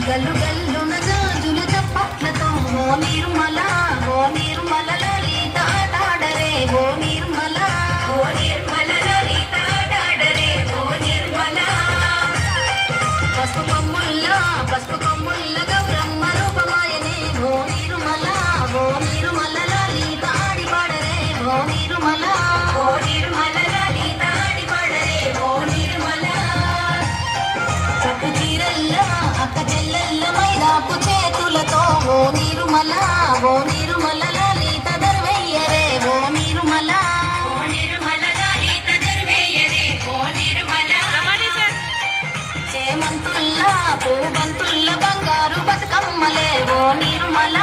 గల్లు గల్లున గాజుల చప్పట్లతో ఓ నిర్మల లలిత ఆడాడరే ఓ నిర్మల లలిత ఆడాడరే ఓ నిర్మల పసుపు కొమ్ముల్ల గౌరమ్మ రూపమాయనే ఓ నిర్మల లలిత ఆడి పాడరే ఓ నిర్మల లలిత ఆడి పాడరే ఓ నిర్మల పట్టు చీరల్ల అక్క చెల్లెల్ల మైదాపు చేతులతో ఓ నిర్మల లలిత దర్వయ్యరే ఓ నిర్మల లలిత దర్వయ్యరే ఓ నిర్మల చేమంతుల్ల పూబంతుల్ల బంగారు బతుకమ్మలే ఓ నిర్మల